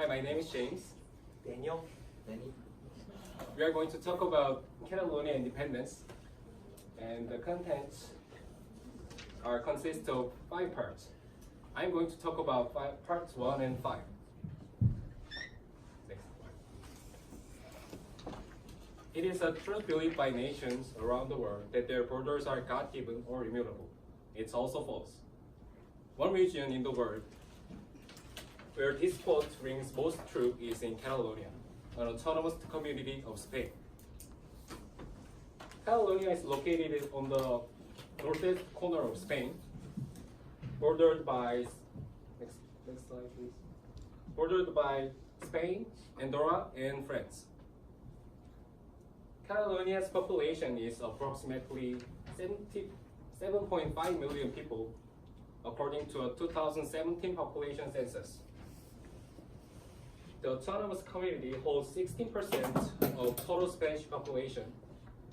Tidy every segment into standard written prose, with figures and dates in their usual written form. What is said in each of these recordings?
Hi, my name is James. Daniel. Danny. We are going to talk about Catalonia independence, and the contents consist of 5 parts. I'm going to talk about parts 1 and 5. Next. It is a truth believed by nations around the world that their borders are God-given or immutable. It's also false. One region in the world where this quote rings most true is in Catalonia, an autonomous community of Spain. Catalonia is located on the northeast corner of Spain, bordered by next slide, please. Bordered by Spain, Andorra, and France. Catalonia's population is approximately 7.5 million people, according to a 2017 population census. The autonomous community holds 16% of total Spanish population,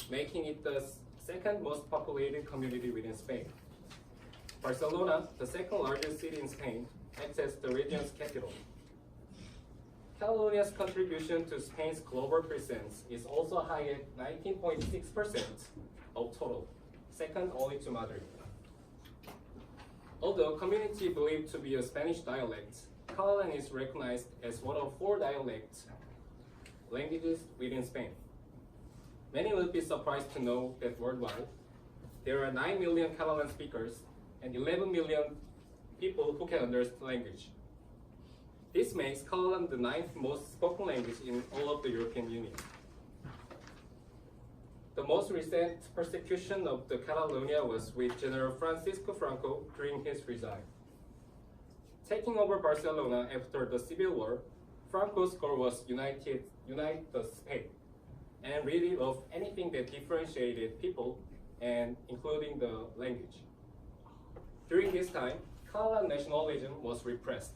making it the second most populated community within Spain. Barcelona, the second largest city in Spain, acts as the region's capital. Catalonia's contribution to Spain's global presence is also high at 19.6% of total, second only to Madrid. Although community believed to be a Spanish dialect, Catalan is recognized as one of 4 dialect languages within Spain. Many will be surprised to know that worldwide, there are 9 million Catalan speakers and 11 million people who can understand the language. This makes Catalan the 9th most spoken language in all of the European Union. The most recent persecution of the Catalonia was with General Francisco Franco during his regime. Taking over Barcelona after the Civil War, Franco's goal was unite the Spain and rid it of anything that differentiated people, and including the language. During this time, Catalan nationalism was repressed.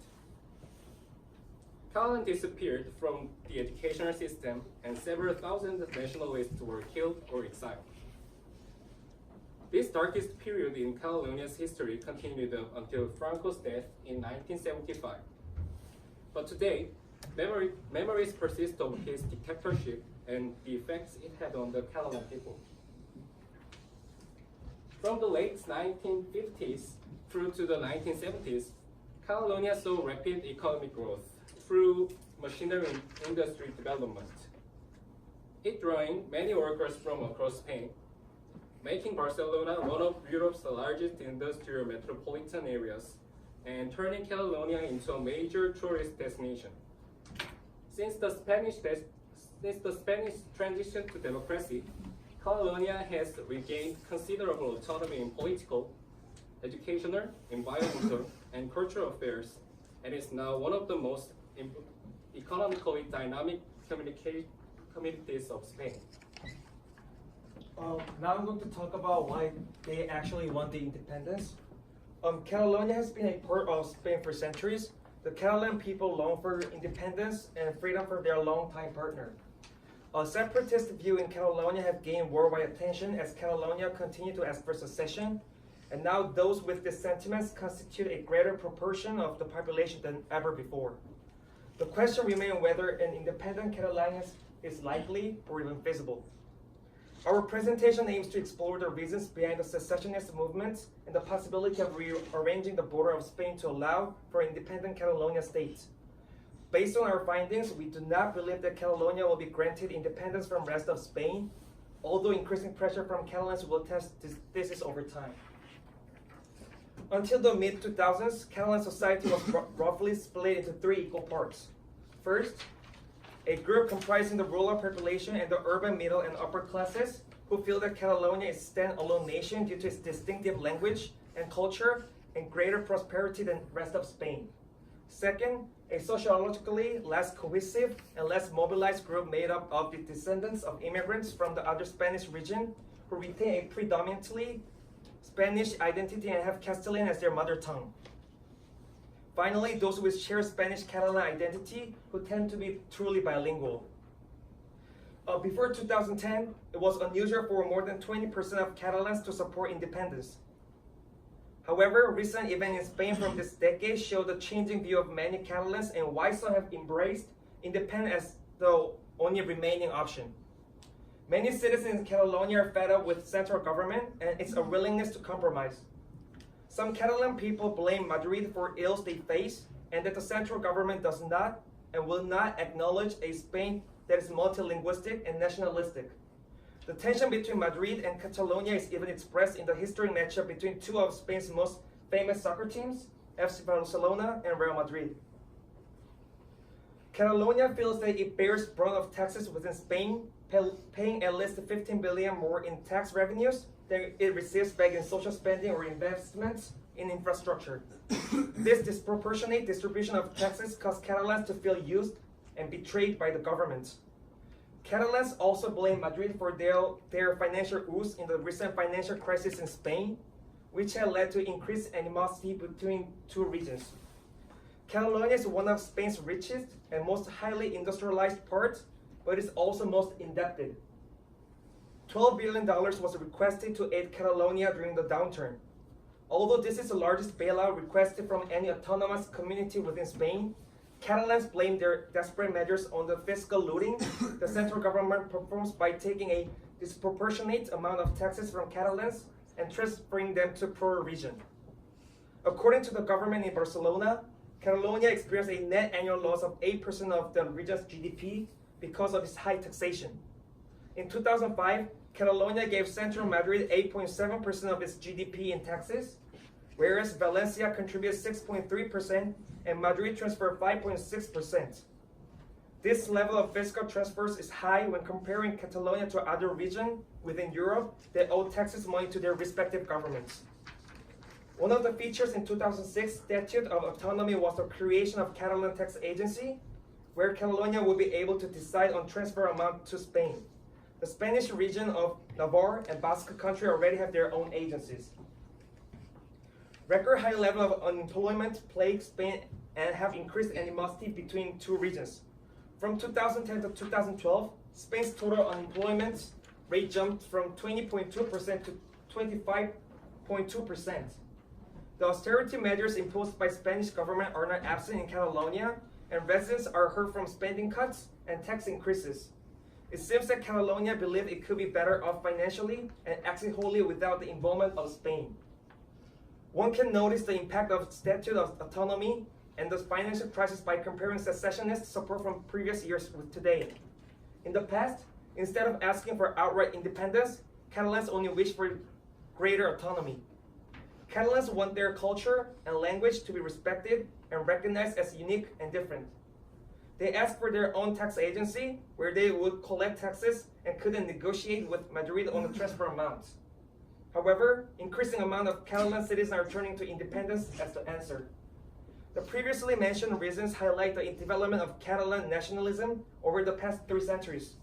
Catalan disappeared from the educational system, and several thousand nationalists were killed or exiled. This darkest period in Catalonia's history continued until Franco's death in 1975. But today, memories persist of his dictatorship and the effects it had on the Catalan people. From the late 1950s through to the 1970s, Catalonia saw rapid economic growth through machinery industry development. It drawing many workers from across Spain, making Barcelona one of Europe's largest industrial metropolitan areas and turning Catalonia into a major tourist destination. Since the Spanish transition to democracy, Catalonia has regained considerable autonomy in political, educational, environmental, and cultural affairs, and is now one of the most economically dynamic communities of Spain. Now I'm going to talk about why they actually want the independence. Catalonia has been a part of Spain for centuries. The Catalan people long for independence and freedom for their longtime partner. A separatist view in Catalonia have gained worldwide attention as Catalonia continued to ask for secession, and now those with these sentiments constitute a greater proportion of the population than ever before. The question remains whether an independent Catalonia is likely or even feasible. Our presentation aims to explore the reasons behind the secessionist movement and the possibility of rearranging the border of Spain to allow for an independent Catalonia state. Based on our findings, we do not believe that Catalonia will be granted independence from the rest of Spain, although increasing pressure from Catalans will test this is over time. Until the mid-2000s, Catalan society was roughly split into 3 equal parts. First, a group comprising the rural population and the urban middle and upper classes who feel that Catalonia is a stand-alone nation due to its distinctive language and culture and greater prosperity than the rest of Spain. Second, a sociologically less cohesive and less mobilized group made up of the descendants of immigrants from the other Spanish region who retain a predominantly Spanish identity and have Castilian as their mother tongue. Finally, those with shared Spanish-Catalan identity who tend to be truly bilingual. Before 2010, it was unusual for more than 20% of Catalans to support independence. However, recent events in Spain from this decade show the changing view of many Catalans and why some have embraced independence as the only remaining option. Many citizens in Catalonia are fed up with central government and its unwillingness to compromise. Some Catalan people blame Madrid for ills they face and that the central government does not and will not acknowledge a Spain that is multilingualistic and nationalistic. The tension between Madrid and Catalonia is even expressed in the historic matchup between two of Spain's most famous soccer teams, FC Barcelona and Real Madrid. Catalonia feels that it bears brunt of taxes within Spain, paying at least 15 billion more in tax revenues than it receives back in social spending or investments in infrastructure. This disproportionate distribution of taxes caused Catalans to feel used and betrayed by the government. Catalans also blame Madrid for their financial woes in the recent financial crisis in Spain, which had led to increased animosity between two regions. Catalonia is one of Spain's richest and most highly industrialized parts, but is also most indebted. $12 billion was requested to aid Catalonia during the downturn. Although this is the largest bailout requested from any autonomous community within Spain, Catalans blame their desperate measures on the fiscal looting the central government performs by taking a disproportionate amount of taxes from Catalans and transferring them to poorer region. According to the government in Barcelona, Catalonia experienced a net annual loss of 8% of the region's GDP because of its high taxation. In 2005, Catalonia gave Central Madrid 8.7% of its GDP in taxes, whereas Valencia contributed 6.3% and Madrid transferred 5.6%. This level of fiscal transfers is high when comparing Catalonia to other regions within Europe that owe taxes money to their respective governments. One of the features in 2006 Statute of Autonomy was the creation of Catalan Tax Agency, where Catalonia will be able to decide on transfer amount to Spain. The Spanish region of Navarre and Basque Country already have their own agencies. Record high level of unemployment plague Spain and have increased animosity between two regions. From 2010 to 2012, Spain's total unemployment rate jumped from 20.2% to 25.2%. The austerity measures imposed by Spanish government are not absent in Catalonia, and residents are hurt from spending cuts and tax increases. It seems that Catalonia believed it could be better off financially and acting wholly without the involvement of Spain. One can notice the impact of Statute of Autonomy and the financial crisis by comparing secessionist support from previous years with today. In the past, instead of asking for outright independence, Catalans only wished for greater autonomy. Catalans want their culture and language to be respected and recognized as unique and different. They asked for their own tax agency, where they would collect taxes and couldn't negotiate with Madrid on the transfer amounts. However, increasing amount of Catalan citizens are turning to independence as the answer. The previously mentioned reasons highlight the development of Catalan nationalism over the past 3 centuries.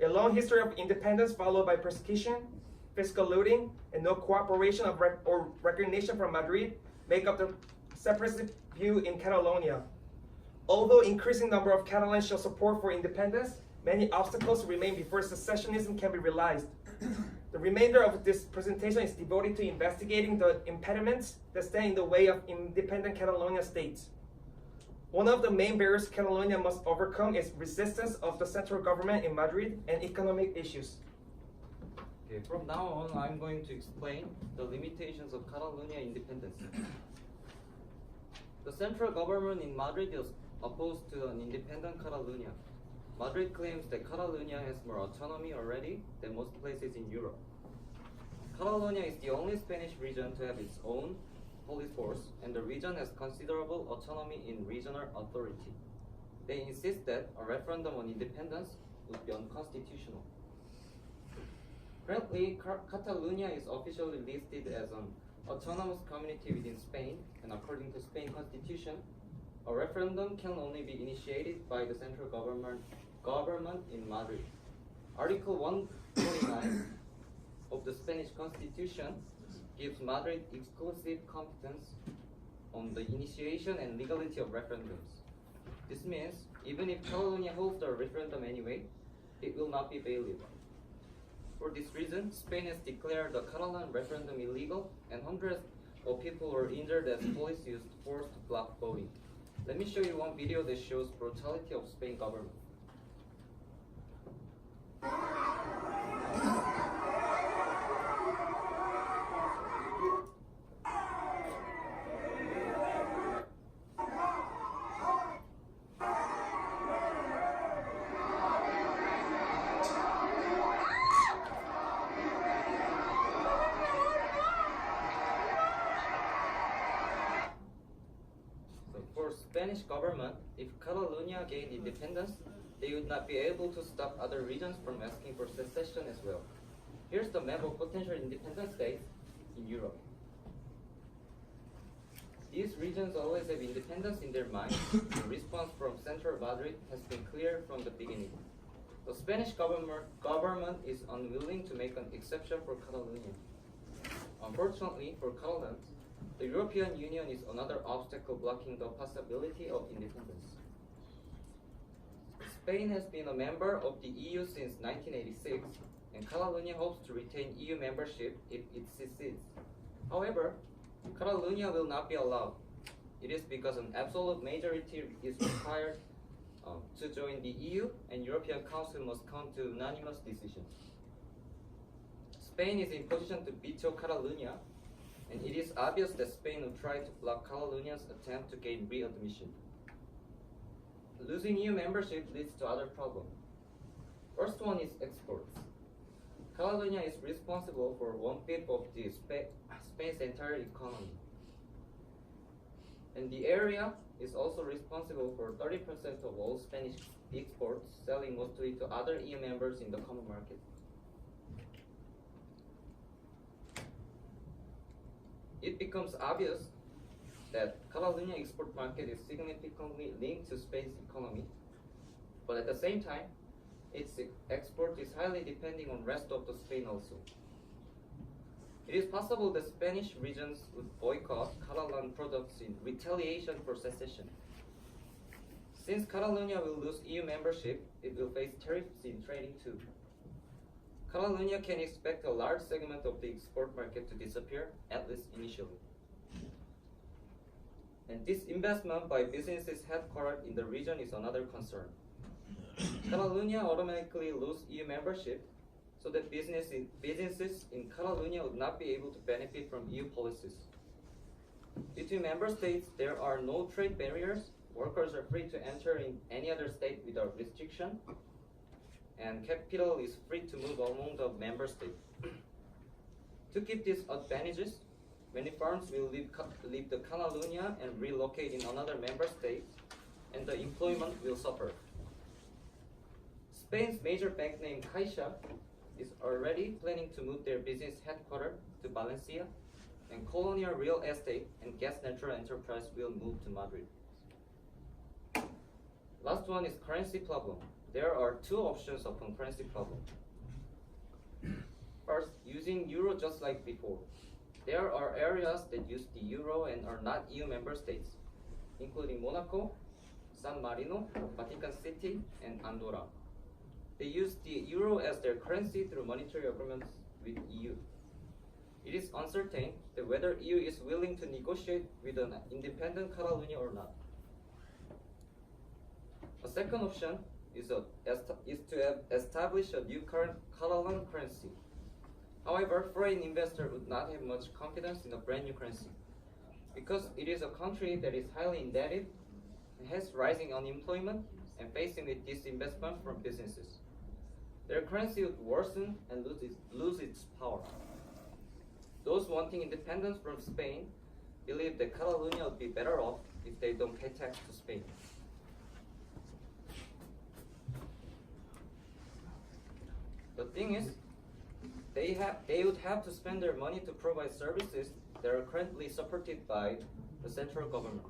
A long history of independence followed by persecution, fiscal looting, and no cooperation or recognition from Madrid make up the separatist view in Catalonia. Although increasing number of Catalans show support for independence, many obstacles remain before secessionism can be realized. The remainder of this presentation is devoted to investigating the impediments that stand in the way of independent Catalonia states. One of the main barriers Catalonia must overcome is resistance of the central government in Madrid and economic issues. Okay, from now on, I'm going to explain the limitations of Catalonia independence. The central government in Madrid is opposed to an independent Catalonia. Madrid claims that Catalonia has more autonomy already than most places in Europe. Catalonia is the only Spanish region to have its own police force, and the region has considerable autonomy in regional authority. They insist that a referendum on independence would be unconstitutional. Currently, Catalonia is officially listed as an autonomous community within Spain, and according to Spain Constitution, a referendum can only be initiated by the central government in Madrid. Article 149 of the Spanish Constitution gives Madrid exclusive competence on the initiation and legality of referendums. This means even if Catalonia holds the referendum anyway, it will not be valid. For this reason, Spain has declared the Catalan referendum illegal, and hundreds of people were injured as police used force to block voting. Let me show you one video that shows brutality of Spain government. For Spanish government, if Catalonia gained independence, they would not be able to stop other regions from asking for secession as well. Here's the map of potential independent states in Europe. These regions always have independence in their minds. The response from Central Madrid has been clear from the beginning. The Spanish government is unwilling to make an exception for Catalonia. Unfortunately for Catalans, the European Union is another obstacle blocking the possibility of independence. Spain has been a member of the EU since 1986, and Catalonia hopes to retain EU membership if it succeeds. However, Catalonia will not be allowed. It is because an absolute majority is required to join the EU, and European Council must come to unanimous decisions. Spain is in position to veto Catalonia, and it is obvious that Spain will try to block Catalonia's attempt to gain readmission. Losing EU membership leads to other problems. First one is exports. Catalonia is responsible for 1/5 of the Spain's entire economy. And the area is also responsible for 30% of all Spanish exports, selling mostly to other EU members in the common market. It becomes obvious that Catalonia export market is significantly linked to Spain's economy, but at the same time, its export is highly depending on rest of the Spain also. It is possible that Spanish regions would boycott Catalan products in retaliation for secession. Since Catalonia will lose EU membership, it will face tariffs in trading too. Catalonia can expect a large segment of the export market to disappear, at least initially. And disinvestment by businesses headquartered in the region is another concern. Catalonia automatically lose EU membership, so that businesses in Catalonia would not be able to benefit from EU policies. Between member states, there are no trade barriers. Workers are free to enter in any other state without restriction, and capital is free to move among the member states. To keep these advantages, many firms will leave the Catalonia and relocate in another member state, and the employment will suffer. Spain's major bank named Caixa is already planning to move their business headquarters to Valencia, and Colonial Real Estate and Gas Natural Enterprise will move to Madrid. Last one is currency problem. There are two options upon currency problem. First, using euro just like before. There are areas that use the euro and are not EU member states, including Monaco, San Marino, Vatican City, and Andorra. They use the euro as their currency through monetary agreements with EU. It is uncertain that whether EU is willing to negotiate with an independent Catalonia or not. A second option is to establish a new Catalan currency. However, foreign investors would not have much confidence in a brand new currency, because it is a country that is highly indebted, has rising unemployment, and facing with disinvestment from businesses. Their currency would worsen and lose its power. Those wanting independence from Spain believe that Catalonia would be better off if they don't pay tax to Spain. The thing is, they would have to spend their money to provide services that are currently supported by the central government.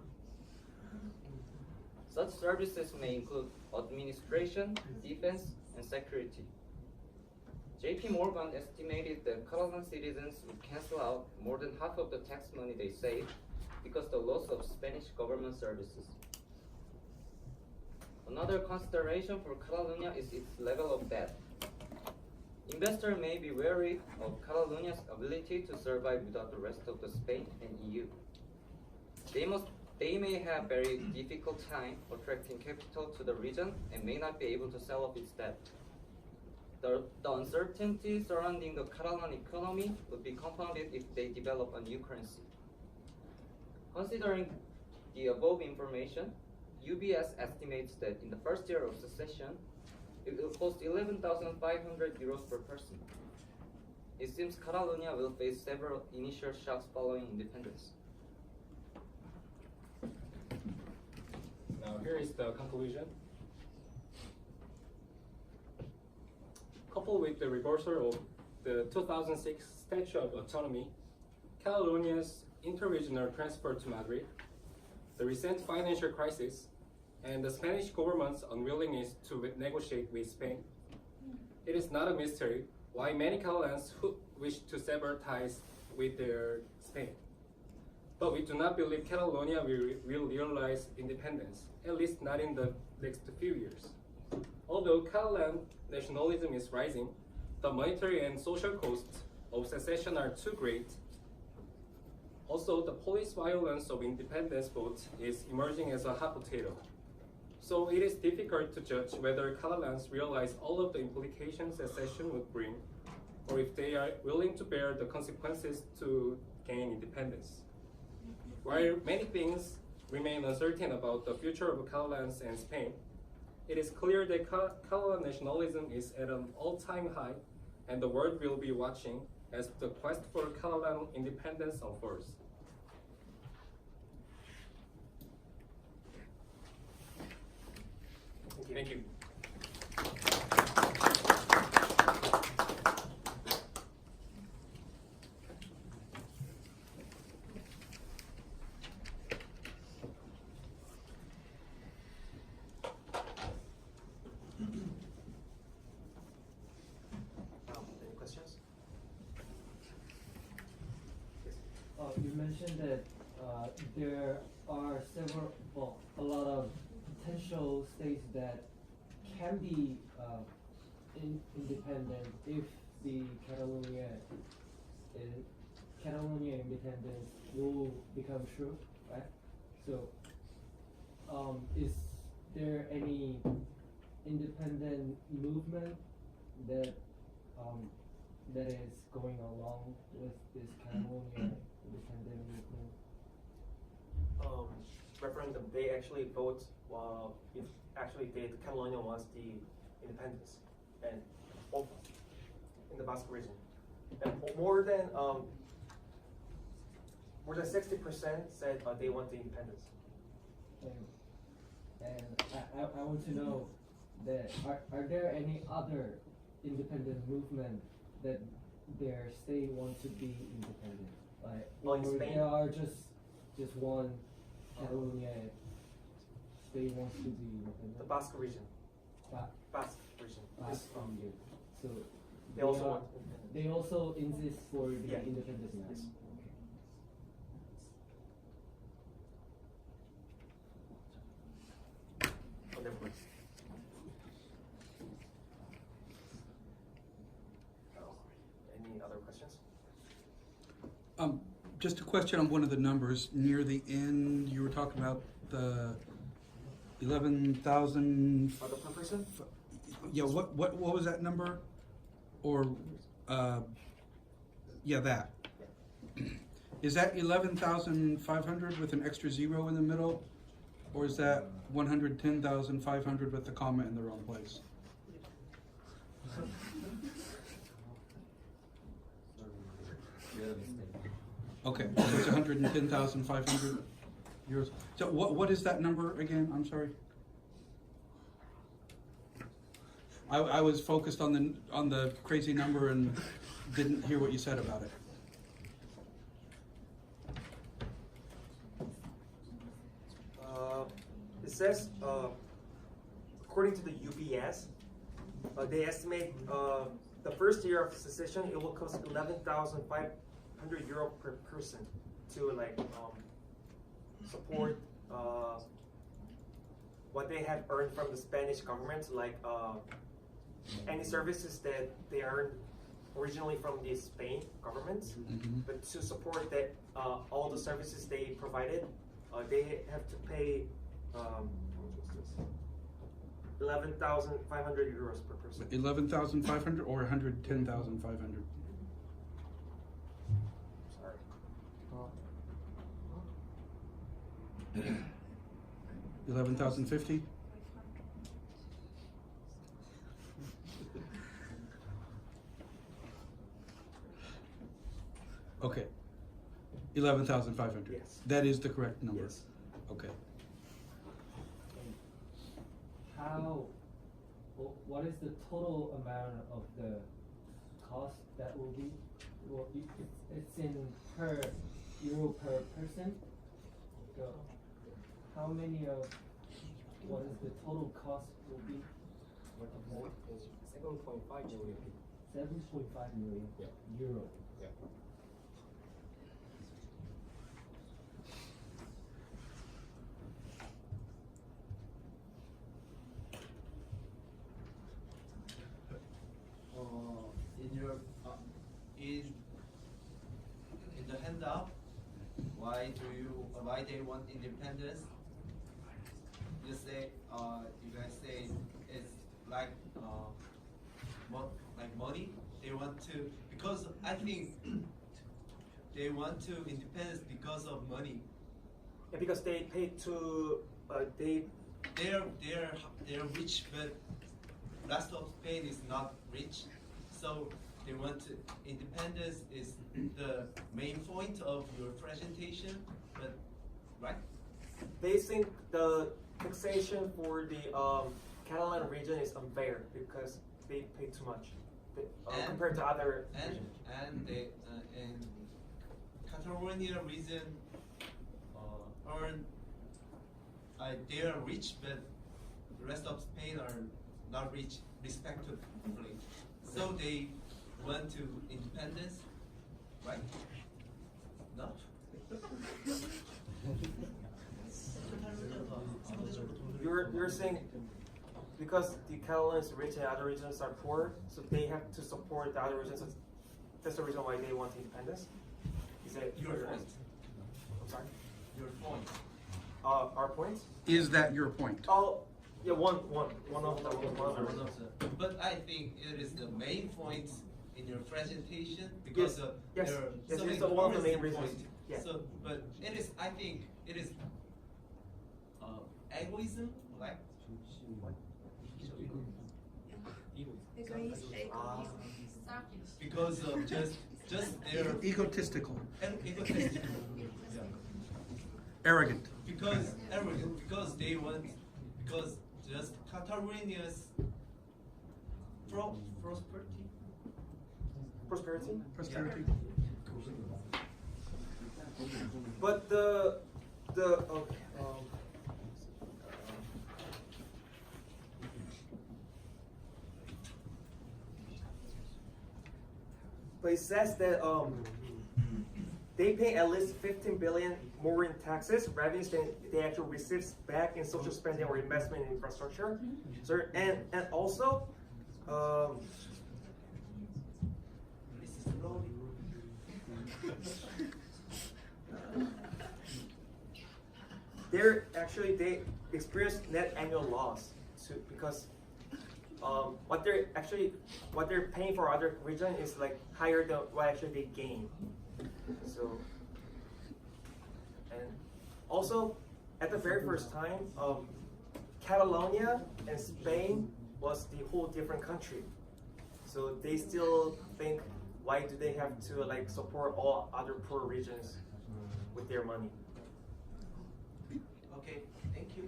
Such services may include administration, defense, and security. JP Morgan estimated that Catalan citizens would cancel out more than half of the tax money they save because of the loss of Spanish government services. Another consideration for Catalonia is its level of debt. Investors may be wary of Catalonia's ability to survive without the rest of the Spain and EU. They may have very difficult time attracting capital to the region and may not be able to sell off its debt. The uncertainty surrounding the Catalan economy would be compounded if they develop a new currency. Considering the above information, UBS estimates that in the first year of secession, it will cost 11,500 euros per person. It seems Catalonia will face several initial shocks following independence. Now here is the conclusion. Coupled with the reversal of the 2006 Statute of Autonomy, Catalonia's interregional transfer to Madrid, the recent financial crisis, and the Spanish government's unwillingness to negotiate with Spain, it is not a mystery why many Catalans who wish to sever ties with their Spain. But we do not believe Catalonia will realize independence, at least not in the next few years. Although Catalan nationalism is rising, the monetary and social costs of secession are too great. Also, the police violence of independence vote is emerging as a hot potato. So it is difficult to judge whether Catalans realize all of the implications secession would bring, or if they are willing to bear the consequences to gain independence. While many things remain uncertain about the future of Catalans and Spain, it is clear that Catalan nationalism is at an all-time high, and the world will be watching as the quest for Catalan independence unfolds. Thank you. Any questions? You mentioned that there are a lot of potential states that can be independent if the Catalonia independence will become true, right? So, is there any independent movement that that is going along with this Catalonia independent movement? Referendum, they actually vote if actually Catalonia wants the independence, and in the Basque region, and more than 60% said they want the independence. And I want to know that are there any other independent movement that their state wants to be independent, like Well, in or Spain? there are just one Catalonia state wants to be independent? The Basque region. Ba- Basque region. Basque region. So They also are- want independence. they also insist for the Yeah. independence now. Yes. Oh, never mind. Any other questions? Just a question on one of the numbers. Near the end, you were talking about the 11,000. Other per person? Yeah, what was that number? Or, yeah, that. Is that 11,500 with an extra zero in the middle? Or is that 110,500 with the comma in the wrong place? Okay, so it's 110,500 euros. So what is that number again? I'm sorry. I was focused on the crazy number and didn't hear what you said about it. It says, according to the UBS, they estimate the first year of secession it will cost 11,500 euro per person to support what they have earned from the Spanish government, like any services that they are originally from the Spain government, but to support that all the services they provided, they have to pay 11,500 euros per person. 11,500 or 110,500? Sorry. 11,050? Okay. 11,500. Yes. That is the correct number. Yes. Okay. What is the total amount of the cost that will be? Well, it's in per euro per person. So, how many of what is the total cost will be? 7.5 million. 7.5 million Yeah. euro. Yeah. In your in the handout, why they want independence? You say you guys say it's like like money. They want to, because I think they want to independence because of money. Yeah, because they pay to They're rich, but rest of Spain is not rich. So they want to, independence is the main point of your presentation, but right? they think the taxation for the Catalan region is unfair because they pay too much And- compared to other And regions. they in Catalonia region earn they are rich, but the rest of Spain are not rich, respectively. So they want to independence, right? No. You're saying because the Catalans is rich and other regions are poor, so they have to support the other regions. That's the reason why they want independence. Is that Your point. I'm sorry. Your point. Our point? Is that your point? Oh, yeah. One of them. But I think it is the main point in your presentation because Yes. there are Yes, so it's many one of the main currency reasons. points. Yeah. So, but it is. I think it is egoism, like because of just their Egotistical. egotistical. Arrogant. Because arrogant, because they want, because just Catalonia's prosperity. Prosperity. Prosperity. But but it says that they pay at least 15 billion more in taxes revenues than they actually receive back in social spending or investment in infrastructure. So and also they experience net annual loss because what they're paying for other region is like higher than what actually they gain. So and also at the very first time, Catalonia and Spain was the whole different country. So they still think, why do they have to like support all other poor regions with their money? Okay, thank you.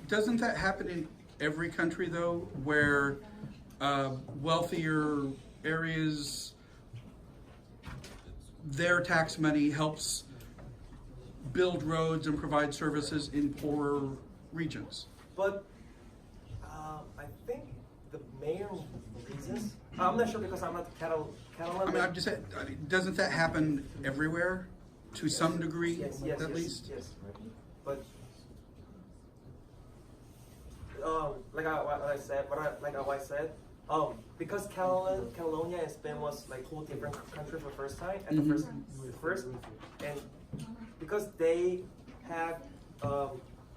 Doesn't that happen in every country though, where wealthier areas, their tax money helps build roads and provide services in poorer regions? But I think the main reasons, I'm not sure because I'm not Catalan. I mean, I'm just saying, doesn't that happen everywhere to some degree, yes, at least? Yes. But I said, because Catalonia and Spain was like whole different country for the first time, and the first, and because they have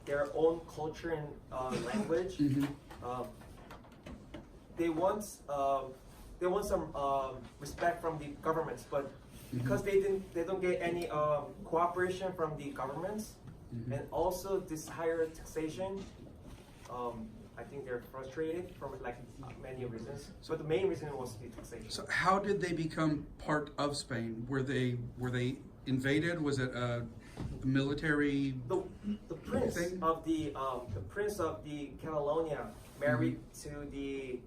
their own culture and language, they want some respect from the governments, but because they don't get any cooperation from the governments, and also this higher taxation, I think they're frustrated from like many reasons. So the main reason was the taxation. So how did they become part of Spain? Were they invaded? Was it a military? The prince thing? of the Catalonia married to the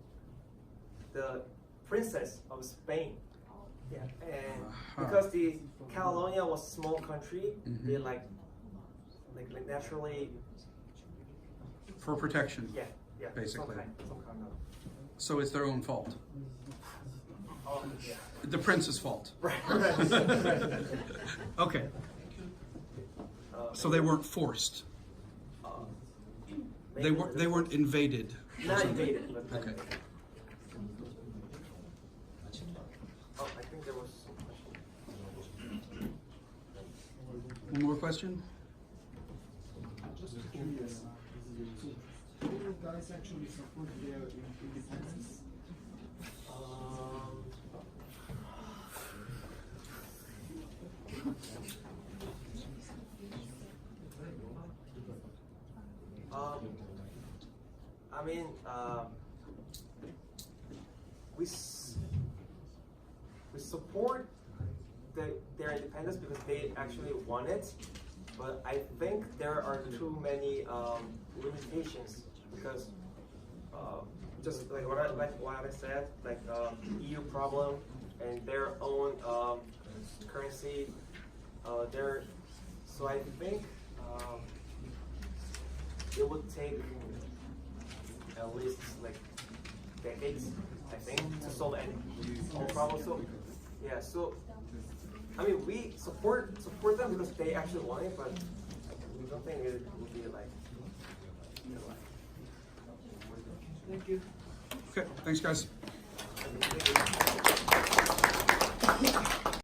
princess of Spain. Yeah, and because the Catalonia was a small country, they like naturally. For protection. Yeah, basically. Some kind of. So it's their own fault. Yeah. The prince's fault. Right. Okay. So they weren't forced. They weren't invaded. Not invaded, but Okay. Oh, I think there was some question. One more question? Just curious. Do you guys actually support their independence? I mean, we support their independence because they actually want it, but I think there are too many limitations because just like what I said, like EU problem and their own currency. So I think it would take at least like decades, I think, to solve any problem. So yeah, so I mean we support them because they actually want it, but we don't think it would be like. Thank you. Okay, thanks guys. Thank you.